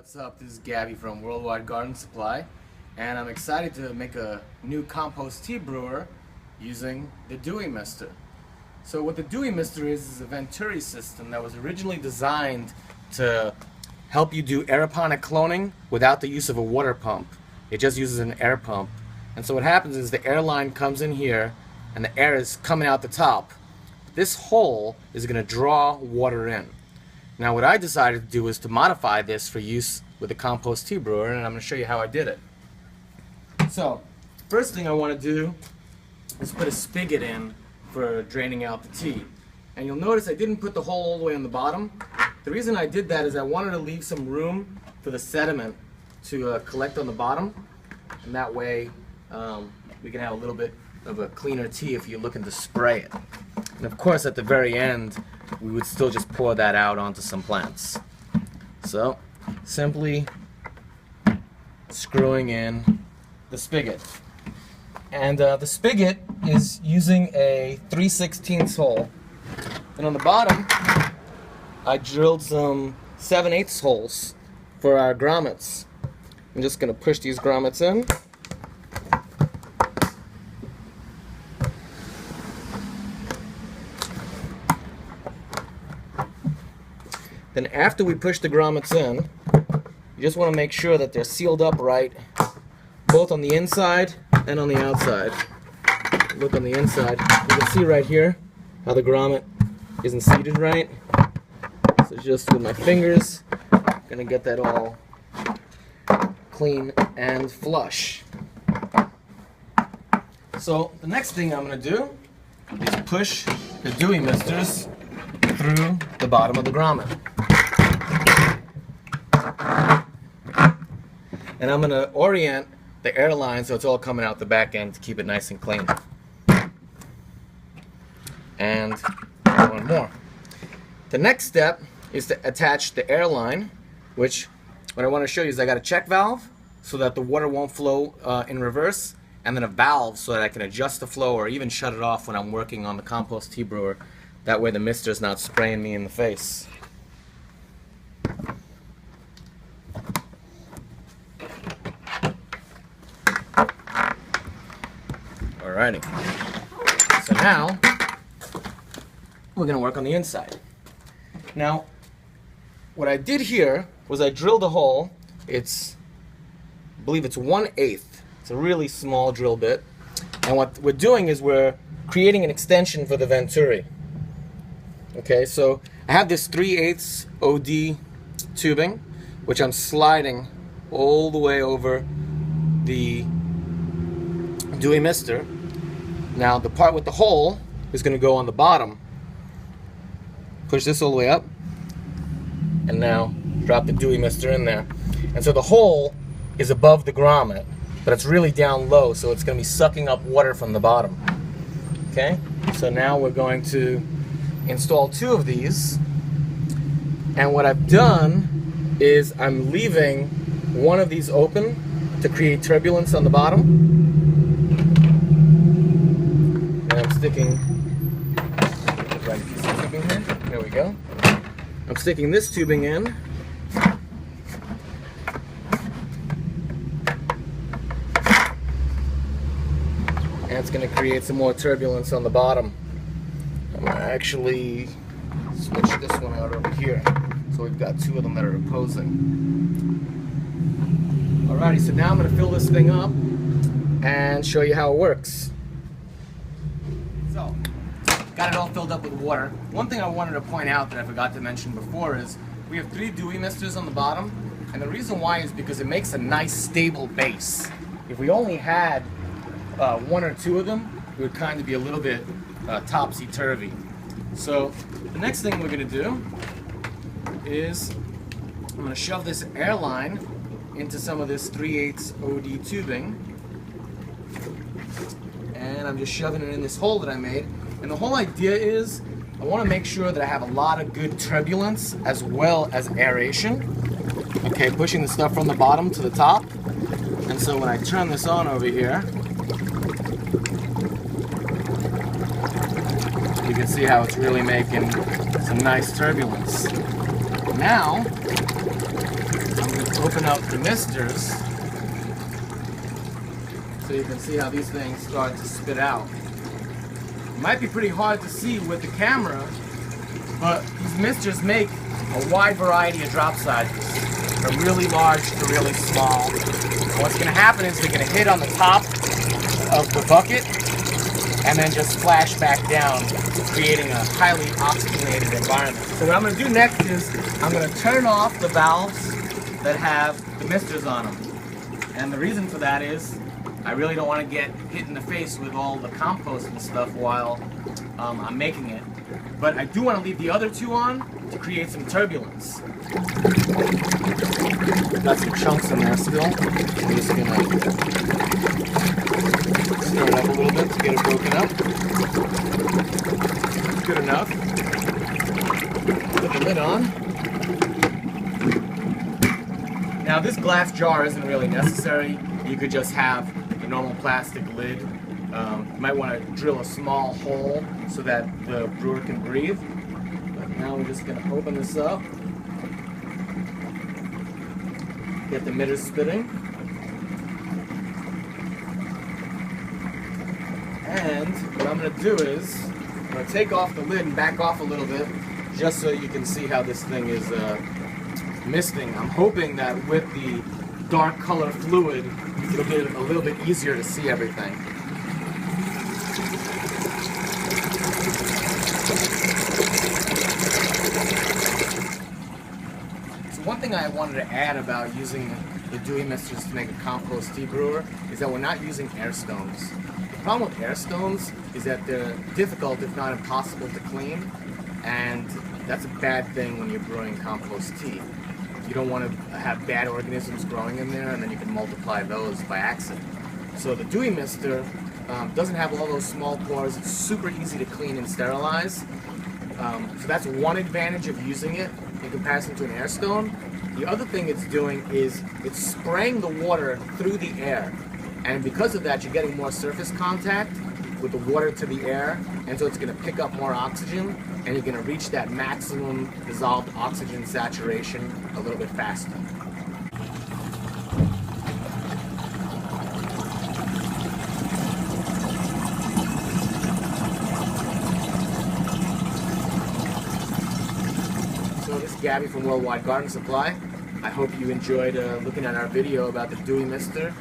What's up? This is Gabby from Worldwide Garden Supply, and I'm excited to make a new compost tea brewer using the Dewy Mister. So what the Dewy Mister is a Venturi system that was originally designed to help you do aeroponic cloning without the use of a water pump. It just uses an air pump. And so what happens is the air line comes in here and the air is coming out the top. This hole is going to draw water in. Now what I decided to do was to modify this for use with a compost tea brewer, and I'm going to show you how I did it. So, first thing I want to do is put a spigot in for draining out the tea. And you'll notice I didn't put the hole all the way on the bottom. The reason I did that is I wanted to leave some room for the sediment to collect on the bottom, and that way we can have a little bit of a cleaner tea if you're looking to spray it. And of course at the very end we would still just pour that out onto some plants. So simply screwing in the spigot. And the spigot is using a 3/16 hole. And on the bottom I drilled some 7/8 holes for our grommets. I'm just going to push these grommets in. Then after we push the grommets in, you just want to make sure that they're sealed up right, both on the inside and on the outside. Look on the inside. You can see right here how the grommet isn't seated right. So just with my fingers, I'm going to get that all clean and flush. So the next thing I'm going to do is push the Dewy Misters through the bottom of the grommet. And I'm going to orient the air line so it's all coming out the back end to keep it nice and clean. And one more. The next step is to attach the air line, which what I want to show you is I got a check valve so that the water won't flow in reverse, and then a valve so that I can adjust the flow or even shut it off when I'm working on the compost tea brewer. That way the mister's not spraying me in the face. Alrighty. So now we're going to work on the inside. Now what I did here was I drilled a hole. I believe it's 1/8. It's a really small drill bit. And what we're doing is we're creating an extension for the Venturi. Okay, so I have this 3/8 OD tubing, which I'm sliding all the way over the Dewy Mister. Now the part with the hole is going to go on the bottom. Push this all the way up, and now drop the Dewy Mister in there. And so the hole is above the grommet, but it's really down low, so it's going to be sucking up water from the bottom. Okay, so now we're going to install 2 of these, and what I've done is I'm leaving one of these open to create turbulence on the bottom, and I'm sticking the right piece of tubing here. There we go. I'm sticking this tubing in, and it's going to create some more turbulence on the bottom. I'm going to actually switch this one out over here. So we've got 2 of them that are opposing. Alrighty, so now I'm going to fill this thing up and show you how it works. So, got it all filled up with water. One thing I wanted to point out that I forgot to mention before is we have 3 Dewy Misters on the bottom, and the reason why is because it makes a nice stable base. If we only had 1 or 2 of them, it would kind of be a little bit topsy-turvy. So the next thing we're going to do is I'm going to shove this air line into some of this 3/8 OD tubing, and I'm just shoving it in this hole that I made. And the whole idea is I want to make sure that I have a lot of good turbulence as well as aeration. Okay, pushing the stuff from the bottom to the top. And so when I turn this on over here, you can see how it's really making some nice turbulence. Now, I'm going to open up the misters so you can see how these things start to spit out. It might be pretty hard to see with the camera, but these misters make a wide variety of drop sizes, from really large to really small. And what's going to happen is they're going to hit on the top of the bucket and then just splash back down, creating a highly oxygenated environment. So what I'm going to do next is I'm going to turn off the valves that have the misters on them. And the reason for that is I really don't want to get hit in the face with all the compost and stuff while I'm making it. But I do want to leave the other two on to create some turbulence. Got some chunks in there still. So I'm just going to stir it up a little bit to get it broken up. Good enough. Put the lid on. Now this glass jar isn't really necessary. You could just have the normal plastic lid. You might want to drill a small hole so that the brewer can breathe. But now we're just going to open this up. Get the mitters spitting. And what I'm going to do is I'm going to take off the lid and back off a little bit just so you can see how this thing is misting. I'm hoping that with the dark color fluid it'll be a little bit easier to see everything. So one thing I wanted to add about using the Dewy Misters to make a compost tea brewer is that we're not using air stones. The problem with air stones is that they're difficult, if not impossible, to clean, and that's a bad thing when you're brewing compost tea. You don't want to have bad organisms growing in there, and then you can multiply those by accident. So the Dewy Mister doesn't have all those small pores. It's super easy to clean and sterilize. So that's one advantage of using it in comparison to an air stone. The other thing it's doing is it's spraying the water through the air. And because of that, you're getting more surface contact with the water to the air, and so it's going to pick up more oxygen, and you're going to reach that maximum dissolved oxygen saturation a little bit faster. So this is Gabby from Worldwide Garden Supply. I hope you enjoyed looking at our video about the Dewy Mister.